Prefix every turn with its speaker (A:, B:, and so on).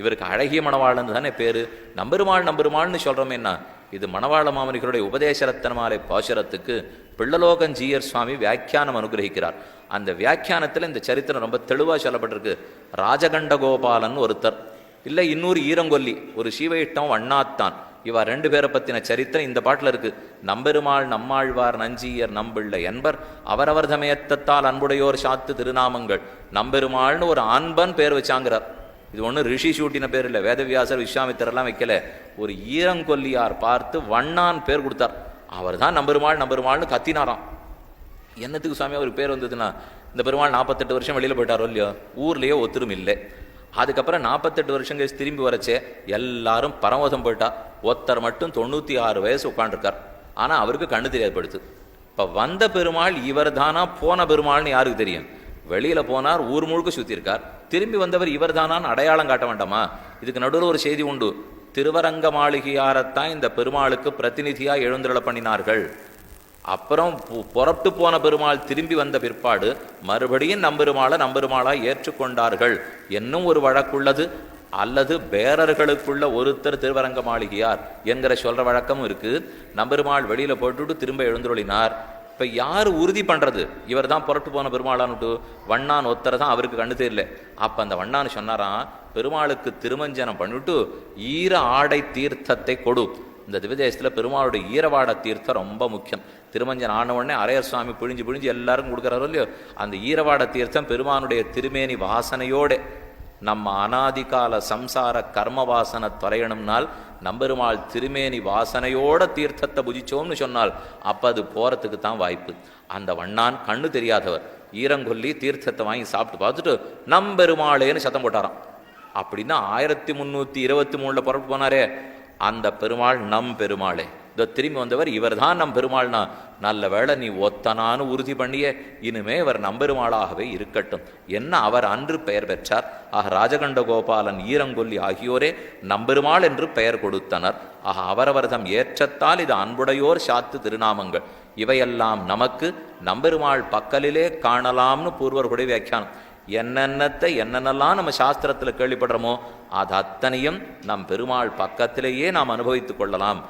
A: இவருக்கு அழகிய மணவாளன் தானே பேரு. நம்பெருமாள் நம்பெருமாள்னு சொல்றோமேன்னா இது மணவாள மாமனிகளுடைய உபதேசரத்தனமாலை பாசுரத்துக்கு பிள்ளலோகஞ்சீயர் சுவாமி வியாக்கியானம் அனுகிரகிக்கிறார். அந்த வியாக்கியானத்தில் இந்த சரித்திரம் ரொம்ப தெளிவாக சொல்லப்பட்டிருக்கு. ராஜகண்டகோபாலன் ஒருத்தர், இல்லை இன்னொரு ஈரங்கொல்லி, ஒரு சீவையிட்டம் அண்ணாத்தான். இவா ரெண்டு பேரை பற்றின சரித்திரம் இந்த பாட்டில் இருக்கு. நம்பெருமாள் நம்மாழ்வார் நஞ்சீயர் நம்பிள்ளை என்பர் அவரவர் தமயத்தால் அன்புடையோர் சாத்து திருநாமங்கள். நம்பெருமாள்னு ஒரு ஆண்பன் பேர் வச்சாங்கிறார். இது ஒன்றும் ரிஷி சூட்டின பேர் இல்லை, வேதவியாசர் விஸ்வாமித்திரெல்லாம் வைக்கல. ஒரு ஈரங்கொல்லியார் பார்த்து வண்ணான் பேர் கொடுத்தார். அவர் தான் நம்பெருமாள் நம்பெருமாள்னு கத்தினாராம். என்னத்துக்கு சுவாமி அவருக்கு பேர் வந்ததுன்னா, இந்த பெருமாள் 48 வருஷம் வெளியில் போயிட்டாரோ இல்லையோ, ஊர்லேயே ஒத்துரும் இல்லை. அதுக்கப்புறம் 48 வருஷம் கழிச்சு திரும்பி வரச்சே எல்லாரும் பரமோதம் போயிட்டா. ஒருத்தர் மட்டும் 96 வயசு உட்காண்டிருக்கார். ஆனால் அவருக்கு கண்ணு தெரியாது படுத்து. இப்போ வந்த பெருமாள் இவர் தானா, போன பெருமாள்னு யாருக்கு தெரியும்? வெளியில் போனார், ஊர் முழுக்க சுற்றிருக்கார். திரும்பி வந்தவர் இவர் தானான்னு அடையாளம் காட்ட வேண்டாமா? இதுக்கு நடுவில் ஒரு செய்தி உண்டு. திருவரங்க மாளிகையாரத்தான் இந்த பெருமாளுக்கு பிரதிநிதியாக எழுந்தருள பண்ணினார்கள். அப்புறம் புறப்பட்டு போன பெருமாள் திரும்பி வந்த பிற்பாடு மறுபடியும் நம்பெருமாளாக ஏற்றுக்கொண்டார்கள் என்னும் ஒரு வழக்குள்ளது. அல்லது பேரர்களுக்குள்ள ஒருத்தர் திருவரங்க மாளிகையார் என்கிற சொல்ற வழக்கமும் இருக்கு. நம்பெருமாள் வெளியில போட்டுட்டு திரும்ப எழுந்துருளினார். இப்ப யாரு உறுதி பண்றது இவர் தான் புறட்டு போன பெருமாளான்னுட்டு? வண்ணான் ஒத்தரை தான் அவருக்கு கண்ணு தெரியல. அப்ப அந்த வண்ணான்னு சொன்னாராம், பெருமாளுக்கு திருமஞ்சனம் பண்ணிவிட்டு ஈர ஆடை தீர்த்தத்தை கொடு. இந்த திவ்யதேசத்தில் பெருமாளுடைய ஈரவாட தீர்த்தம் ரொம்ப முக்கியம். திருமஞ்சன் ஆன உடனே அரையர் சுவாமி பிழிஞ்சு எல்லாருக்கும் கொடுக்குறாரோ இல்லையோ, அந்த ஈரவாட தீர்த்தம் பெருமானுடைய திருமேனி வாசனையோடு நம்ம அனாதிகால சம்சார கர்ம வாசனை தொலையணும்னால் நம்பெருமாள் திருமேனி வாசனையோட தீர்த்தத்தை புஜிச்சோம்னு சொன்னால் அப்போ அது போகிறதுக்கு தான் வாய்ப்பு. அந்த வண்ணான் கண்ணு தெரியாதவர் ஈரங்கொல்லி தீர்த்தத்தை வாங்கி சாப்பிட்டு பார்த்துட்டு நம்பெருமாளேன்னு சத்தம் போட்டாராம். அப்படின்னா 1323 புறப்பட்டு போனாரே அந்த பெருமாள் நம் பெருமாளே. இதோ திரும்பி வந்தவர் இவர் தான் நம் பெருமாள்னா, நல்ல வேளை நீ ஒத்தனான்னு உறுதி பண்ணியே, இனிமே இவர் நம்பெருமாளாகவே இருக்கட்டும் என்ன அவர் அன்று பெயர் பெற்றார். ஆக ராஜகண்ட கோபாலன் ஈரங்கொல்லி ஆகியோரே நம்பெருமாள் என்று பெயர் கொடுத்தனர். ஆக அவரவர் தம் ஏற்றத்தால் இது அன்புடையோர் சாத்து திருநாமங்கள். இவையெல்லாம் நமக்கு நம்பெருமாள் பக்கலிலே காணலாம்னு பூர்வர்களுடைய வியாக்கியானம். என்னென்னலாம் நம்ம சாஸ்திரத்தில் கேள்விப்படுறோமோ அது அத்தனையும் நம் பெருமாள் பக்கத்திலேயே நாம் அனுபவித்துக் கொள்ளலாம்.